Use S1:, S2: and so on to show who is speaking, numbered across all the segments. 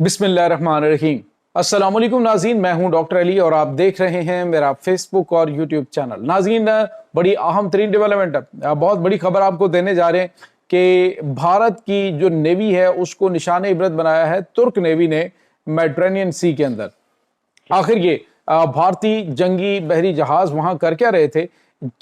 S1: बिस्मिल्लाहिर्रहमानिर्रहीम। अस्सलाम वालेकुम नाज़रीन, मैं हूं डॉक्टर अली और आप देख रहे हैं मेरा फेसबुक और यूट्यूब चैनल। नाज़रीन, बड़ी अहम तरीन डेवलपमेंट है, बहुत बड़ी खबर आपको देने जा रहे हैं कि भारत की जो नेवी है उसको निशान इबरत बनाया है तुर्क नेवी ने मेडिटरेनियन सी के अंदर। आखिर ये भारतीय जंगी बहरी जहाज वहां कर क्या रहे थे,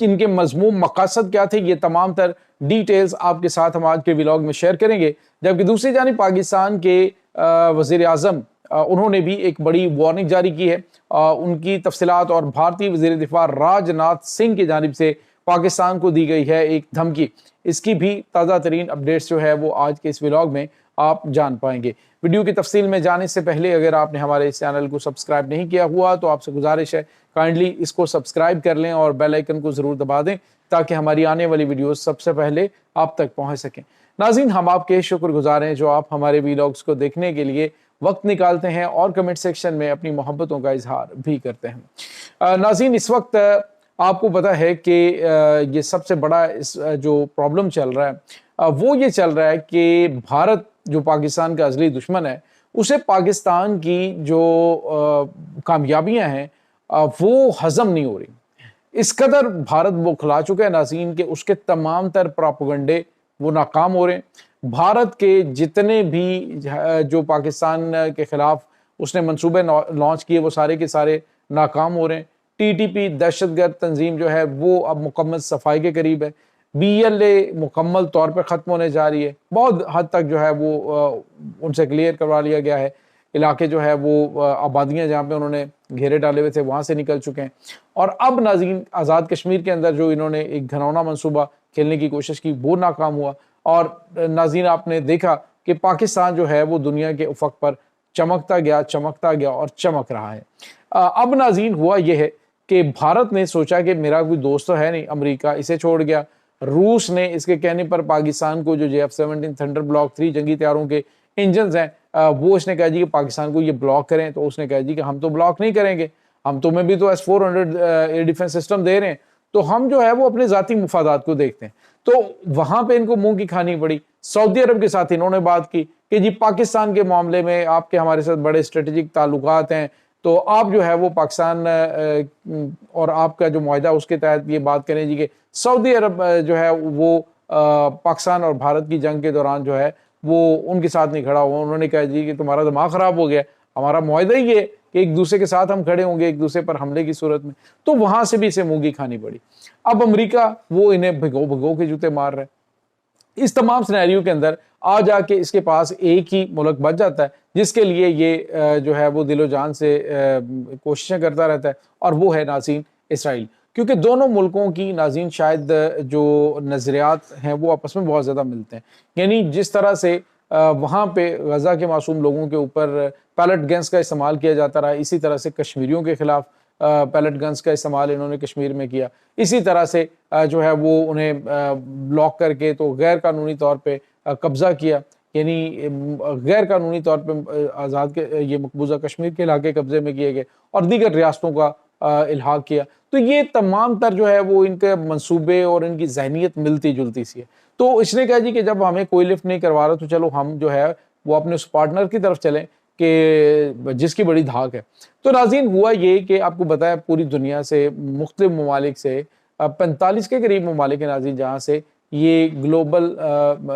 S1: इनके मजमूम मकसद क्या थे, ये तमाम तर डिटेल्स आपके साथ हम आज के व्लॉग में शेयर करेंगे। जबकि दूसरी जानिब पाकिस्तान के वज़ीर आज़म उन्होंने भी एक बड़ी वार्निंग जारी की है। उनकी तफसीलात और भारतीय वज़ीर दिफा राजनाथ सिंह की जानिब से पाकिस्तान को दी गई है एक धमकी। इसकी भी ताज़ा तरीन अपडेट्स जो है वो आज के इस व्लॉग में आप जान पाएंगे। वीडियो की तफसील में जाने से पहले अगर आपने हमारे इस चैनल को सब्सक्राइब नहीं किया हुआ तो आपसे गुजारिश है काइंडली इसको सब्सक्राइब कर लें और बेल आइकन को ज़रूर दबा दें ताकि हमारी आने वाली वीडियोस सबसे पहले आप तक पहुंच सकें। नाज़रीन, हम आपके शुक्रगुजार हैं जो आप हमारे वीलॉग्स को देखने के लिए वक्त निकालते हैं और कमेंट सेक्शन में अपनी मोहब्बतों का इजहार भी करते हैं। नाज़रीन, इस वक्त आपको पता है कि ये सबसे बड़ा जो प्रॉब्लम चल रहा है वो ये चल रहा है कि भारत जो पाकिस्तान का असली दुश्मन है उसे पाकिस्तान की जो कामयाबियां हैं वो हजम नहीं हो रही। इस कदर भारत वो खिला चुका है नाज़रीन के उसके तमाम तर प्रोपेगेंडे वो नाकाम हो रहे हैं। भारत के जितने भी जो पाकिस्तान के खिलाफ उसने मंसूबे लॉन्च किए वो सारे के सारे नाकाम हो रहे हैं। टीटीपी दहशतगर्द तंजीम जो है वो अब मुकम्मल सफाई के करीब है। बीएलए मुकम्मल तौर पर ख़त्म होने जा रही है। बहुत हद तक जो है वो उनसे क्लियर करवा लिया गया है। इलाके जो है वो आबादियाँ जहाँ पे उन्होंने घेरे डाले हुए थे वहाँ से निकल चुके हैं। और अब नाज़रीन आज़ाद कश्मीर के अंदर जो इन्होंने एक घनौना मंसूबा खेलने की कोशिश की वो नाकाम हुआ। और नाज़रीन आपने देखा कि पाकिस्तान जो है वो दुनिया के उफक पर चमकता गया और चमक रहा है। अब नाज़रीन हुआ ये है कि भारत ने सोचा कि मेरा कोई दोस्त तो है नहीं, अमेरिका इसे छोड़ गया। रूस ने इसके कहने पर पाकिस्तान को जो JF-17 थंडर ब्लॉक 3 जंगी तैयारों के इंजन हैं वो इसने कहा जी कि पाकिस्तान को ये ब्लॉक करें। तो उसने कहा जी कि हम तो ब्लॉक नहीं करेंगे, हम तुम्हें भी तो S-400 एयर डिफेंस सिस्टम दे रहे हैं, तो हम जो है वो अपने ज़ाती मुफादात को देखते हैं। तो वहां पे इनको मुंह की खानी पड़ी। सऊदी अरब के साथ इन्होंने बात की कि जी पाकिस्तान के मामले में आपके हमारे साथ बड़े स्ट्रेटेजिक ताल्लुकात हैं, तो आप जो है वो पाकिस्तान और आपका जो मुआहदा उसके तहत ये बात करें जी कि सऊदी अरब जो है वो पाकिस्तान और भारत की जंग के दौरान जो है वो उनके साथ नहीं खड़ा हुआ। उन्होंने कहा जी कि तुम्हारा दिमाग खराब हो गया, हमारा मुआहदा ही है कि एक दूसरे के साथ हम खड़े होंगे एक दूसरे पर हमले की सूरत में। तो वहां से भी इसे मुंह की खानी पड़ी। अब अमेरिका वो इन्हें भिगो के जूते मार रहा है। इस तमाम सिनेरियो के अंदर आ जाके इसके पास एक ही मुल्क बच जाता है जिसके लिए ये जो है वो दिलो जान से कोशिशें करता रहता है, और वो है नाज़रीन इसराइल। क्योंकि दोनों मुल्कों की नाज़रीन शायद जो नज़रियात हैं वो आपस में बहुत ज़्यादा मिलते हैं। यानी जिस तरह से वहाँ पे गज़ा के मासूम लोगों के ऊपर पैलेट गन्स का इस्तेमाल किया जाता रहा, इसी तरह से कश्मीरियों के खिलाफ पैलेट गन्स का इस्तेमाल इन्होंने कश्मीर में किया। इसी तरह से जो है वो उन्हें ब्लॉक करके तो गैर कानूनी तौर पे कब्ज़ा किया, यानी गैर कानूनी तौर पे आज़ाद के ये मकबूजा कश्मीर के इलाके कब्ज़े में किए गए और दीगर रियासतों का इल्हाक किया। तो ये तमाम तर जो है वो इनके मंसूबे और इनकी जहनीत मिलती जुलती सी है। तो इसने कहा जी कि जब हमें कोई लिफ्ट नहीं करवा रहा तो चलो हम जो है वो अपने उस पार्टनर की तरफ चलें कि जिसकी बड़ी धाक है। तो नाज़रीन हुआ ये कि आपको बताया पूरी दुनिया से मुख्तलिफ ममालिक से 45 के करीब ममालिक हैं नाज़रीन जहाँ से ये ग्लोबल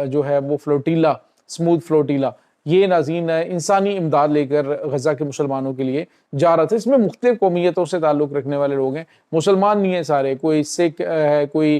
S1: जो है वो फ्लोटीला, स्मूथ फ्लोटीला, ये नाज़रीन इंसानी इमदाद लेकर गज़ा के मुसलमानों के लिए जा रहा था। इसमें मुख्तलिफ कौमियतों से ताल्लुक़ रखने वाले लोग हैं, मुसलमान नहीं है सारे, कोई सिख है, कोई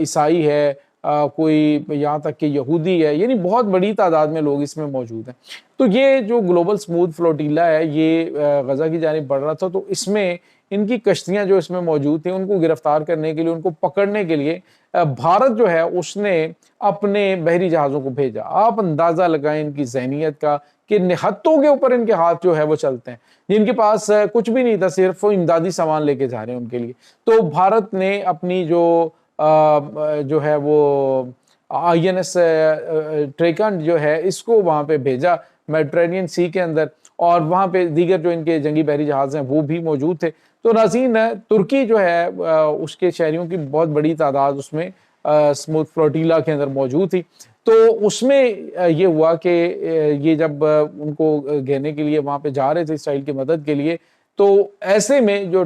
S1: ईसाई है, कोई यहाँ तक कि यहूदी है, यानी बहुत बड़ी तादाद में लोग इसमें मौजूद हैं। तो ये जो ग्लोबल स्मूथ फ्लोटीला है ये गज़ा की जानिब बढ़ रहा था। तो इसमें इनकी कश्तियाँ जो इसमें मौजूद थी उनको गिरफ्तार करने के लिए, उनको पकड़ने के लिए भारत जो है उसने अपने बहरी जहाज़ों को भेजा। आप अंदाज़ा लगाएं इनकी जहनीत का कि निहत्तों के ऊपर इनके हाथ जो है वो चलते हैं, जिनके पास कुछ भी नहीं था, सिर्फ वो इमदादी सामान लेके जा रहे हैं उनके लिए। तो भारत ने अपनी जो है वो INS ट्रेकन जो है इसको वहाँ पे भेजा मेडिटरेनियन सी के अंदर, और वहाँ पे दीगर जो इनके जंगी बहरी जहाज़ हैं वो भी मौजूद थे। तो नाज़रीन तुर्की जो है उसके शहरियों की बहुत बड़ी तादाद उसमें स्मूथ फ्लोटीला के अंदर मौजूद थी, تو اس میں یہ ہوا کہ یہ جب ان کو گھیرنے کے لیے وہاں پہ جا رہے تھے اسرائیل کی مدد کے لیے، تو ایسے میں جو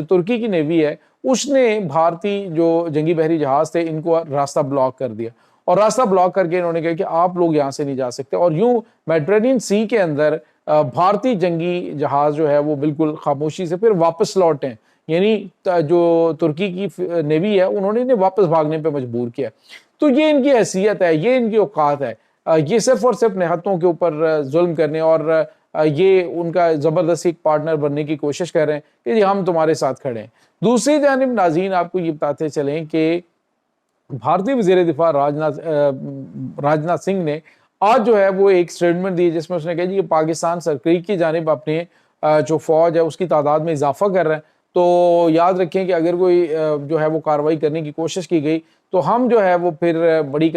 S1: ترکی کی نیوی ہے اس نے بھارتی جو جنگی بحری جہاز تھے ان کو راستہ بلاک کر دیا، اور راستہ بلاک کر کے انہوں نے کہا کہ آپ لوگ یہاں سے نہیں جا سکتے، اور یوں میڈیٹرینین سی کے اندر بھارتی جنگی جہاز جو ہے وہ بالکل خاموشی سے پھر واپس لوٹیں، یعنی جو ترکی کی نیوی ہے انہوں نے انہیں واپس بھاگنے پہ مجبور کیا۔ تو یہ ان کی حیثیت ہے، یہ ان کی اوقات ہے، یہ صرف اور صرف نہتوں کے اوپر ظلم کرنے اور یہ ان کا زبردستی ایک پارٹنر بننے کی کوشش کر رہے ہیں کہ جی ہم تمہارے ساتھ کھڑے ہیں۔ دوسری جانب ناظرین آپ کو یہ بتاتے چلیں کہ بھارتی وزیر دفاع راجناتھ سنگھ نے آج جو ہے وہ ایک سٹیٹمنٹ دی جس میں اس نے کہا جی کہ پاکستان سرکری کی جانب اپنے جو فوج ہے اس کی تعداد میں اضافہ کر رہے ہیں، تو یاد رکھیں کہ اگر کوئی جو ہے وہ کارروائی کرنے کی کوشش کی گئی تو ہم جو ہے وہ پھر بڑی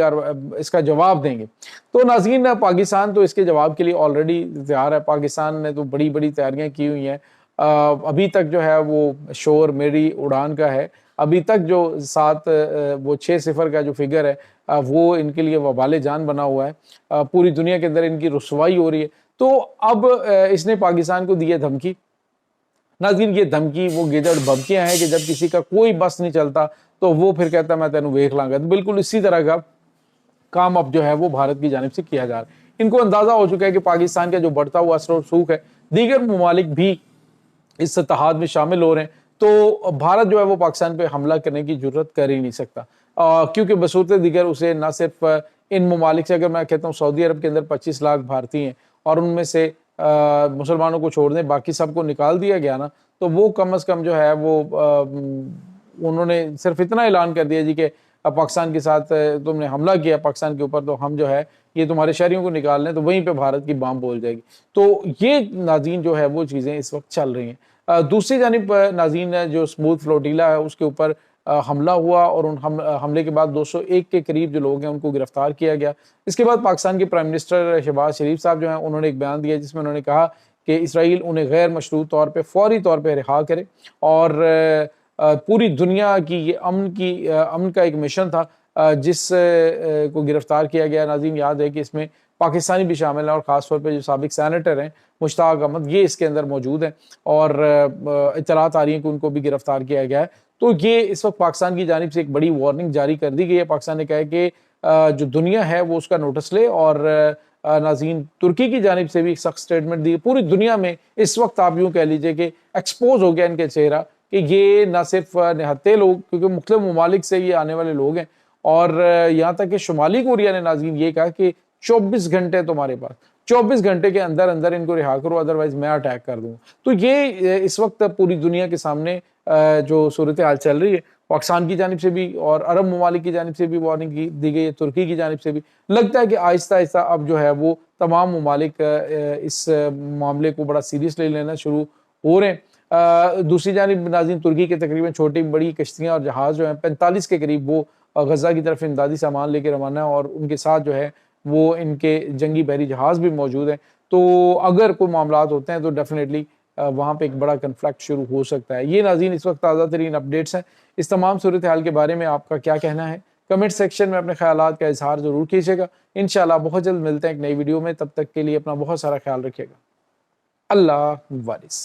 S1: اس کا جواب دیں گے۔ تو ناظرین پاکستان تو اس کے جواب کے لیے آلریڈی تیار ہے، پاکستان نے تو بڑی بڑی تیاریاں کی ہوئی ہیں، ابھی تک جو ہے وہ شور میری اڑان کا ہے، ابھی تک جو 6-0 کا جو فگر ہے وہ ان کے لیے وبال جان بنا ہوا ہے، پوری دنیا کے اندر ان کی رسوائی ہو رہی ہے۔ تو اب اس نے پاکستان کو دی ہے دھمکی۔ ناظرین یہ دھمکی وہ گیدڑ بھبکیاں ہیں کہ جب کسی کا کوئی بس نہیں چلتا تو وہ پھر کہتا ہے میں تینوں ویکھ لاں گا، تو بالکل اسی طرح کا کام اب جو ہے وہ بھارت کی جانب سے کیا جا رہا ہے۔ ان کو اندازہ ہو چکا ہے کہ پاکستان کا جو بڑھتا ہوا اثر و رسوخ ہے دیگر ممالک بھی اس اتحاد میں شامل ہو رہے ہیں، تو بھارت جو ہے وہ پاکستان پہ حملہ کرنے کی جرت کر ہی نہیں سکتا، کیونکہ بصورت دیگر اسے نہ صرف ان ممالک سے، اگر میں کہتا ہوں سعودی عرب کے اندر 25 لاکھ بھارتی ہیں اور ان میں سے مسلمانوں کو چھوڑ دیں باقی سب کو نکال دیا گیا نا، تو وہ کم از کم جو ہے وہ انہوں نے صرف اتنا اعلان کر دیا جی کہ پاکستان کے ساتھ تم نے حملہ کیا پاکستان کے اوپر، تو ہم جو ہے یہ تمہارے شہریوں کو نکال لیں، تو وہیں پہ بھارت کی بام بول جائے گی۔ تو یہ ناظرین جو ہے وہ چیزیں اس وقت چل رہی ہیں۔ دوسری جانب ناظرین جو اسموتھ فلوٹیلا ہے اس کے اوپر حملہ ہوا، اور ان حملے کے بعد 201 کے قریب جو لوگ ہیں ان کو گرفتار کیا گیا۔ اس کے بعد پاکستان کے پرائم منسٹر شہباز شریف صاحب جو ہیں انہوں نے ایک بیان دیا جس میں انہوں نے کہا کہ اسرائیل انہیں غیر مشروط طور پہ فوری طور پہ رہا کرے، اور پوری دنیا کی یہ امن کا ایک مشن تھا جس کو گرفتار کیا گیا۔ ناظرین یاد ہے کہ اس میں پاکستانی بھی شامل ہیں، اور خاص طور پہ جو سابق سینیٹر ہیں مشتاق احمد یہ اس کے اندر موجود ہیں، اور اطلاعات آ رہی ہیں کہ ان کو بھی گرفتار کیا گیا ہے۔ تو یہ اس وقت پاکستان کی جانب سے ایک بڑی وارننگ جاری کر دی گئی ہے۔ پاکستان نے کہا ہے کہ جو دنیا ہے وہ اس کا نوٹس لے، اور ناظرین ترکی کی جانب سے بھی ایک سخت سٹیٹمنٹ دی۔ پوری دنیا میں اس وقت آپ یوں کہہ لیجئے کہ ایکسپوز ہو گیا ان کے چہرہ کہ یہ نہ صرف نہتے لوگ، کیونکہ مختلف ممالک سے یہ آنے والے لوگ ہیں، اور یہاں تک کہ شمالی کوریا نے ناظرین یہ کہا کہ 24 گھنٹے تمہارے پاس، 24 گھنٹے کے اندر اندر ان کو رہا کرو، ادروائز میں اٹیک کر دوں۔ تو یہ اس وقت پوری دنیا کے سامنے جو صورتحال چل رہی ہے، پاکستان کی جانب سے بھی اور عرب ممالک کی جانب سے بھی وارننگ دی گئی ہے، ترکی کی جانب سے بھی لگتا ہے کہ آہستہ آہستہ اب جو ہے وہ تمام ممالک اس معاملے کو بڑا سیریسلی لینا شروع ہو رہے ہیں۔ دوسری جانب ناظرین ترکی کے تقریباً چھوٹی بڑی کشتیاں اور جہاز جو ہیں 45 کے قریب وہ غزہ کی طرف امدادی سامان لے کے روانہ ہیں، اور ان کے ساتھ جو ہے وہ ان کے جنگی بحری جہاز بھی موجود ہیں۔ تو اگر کوئی معاملات ہوتے ہیں تو ڈیفینیٹلی وہاں پہ ایک بڑا کنفلکٹ شروع ہو سکتا ہے۔ یہ ناظرین اس وقت تازہ ترین اپڈیٹس ہیں۔ اس تمام صورتحال کے بارے میں آپ کا کیا کہنا ہے؟ کمنٹ سیکشن میں اپنے خیالات کا اظہار ضرور کیجیے گا۔ انشاءاللہ بہت جلد ملتے ہیں ایک نئی ویڈیو میں، تب تک کے لیے اپنا بہت سارا خیال رکھیے گا۔ اللہ وارث۔